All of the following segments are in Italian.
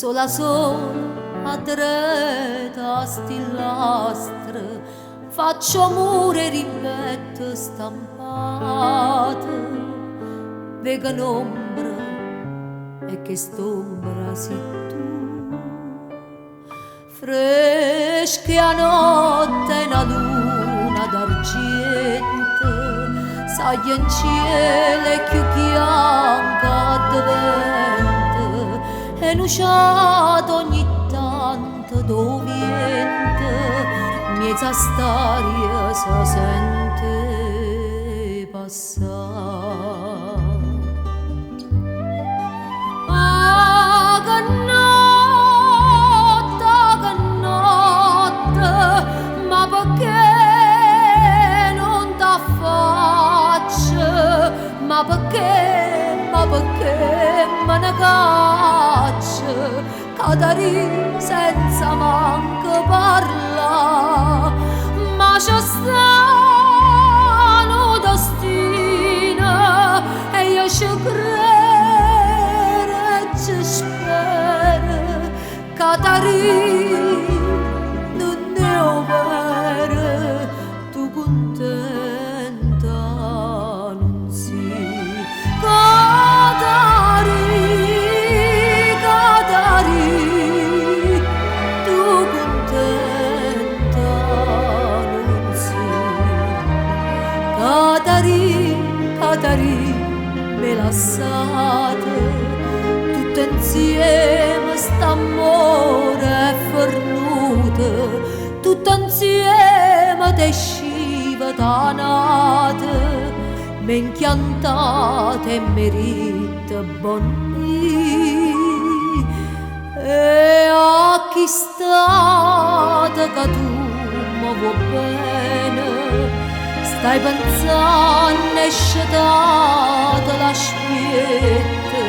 sola a dreta stillastra, faccio mure rimpetto stampate, vedo un'ombra e che st'ombra sei tu, fresca notte e una luna d'argento, sai in cielo e più bianca di vento, e nuciato ogni tanto do vento, miezza staria si sente passare. Che notte, ma perché non t'affacci? Ma perché me ne cacci? Cadari senza manco parla, ma c'è strano destino e io ci credo e ci spero. Cadari non ne ho vero, tu contenta non sei. Cadari, tu contenta non sei. Cadari, me lasciate tutte insieme st'amore è fornuto, tutto insieme te sciva danate, me inchiantate e merita bonni. E a chi state che tu mi vuoi bene, stai pensando e scetate la spietta,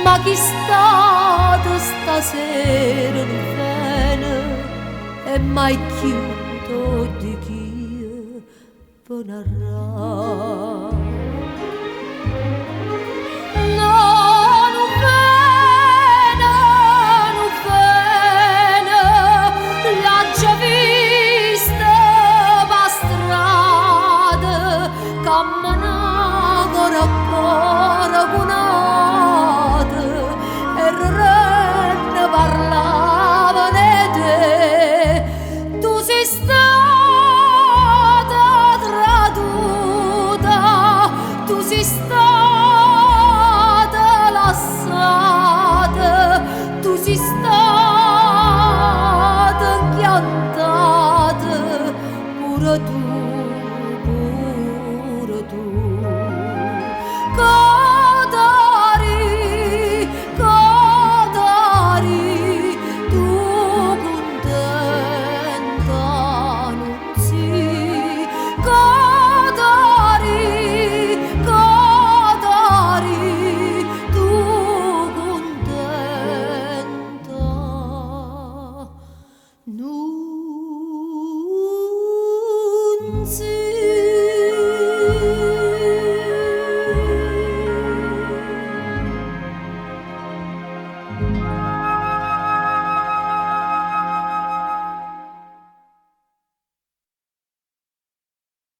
ma chi state stasera non viene e mai chiudo di chi può narrare.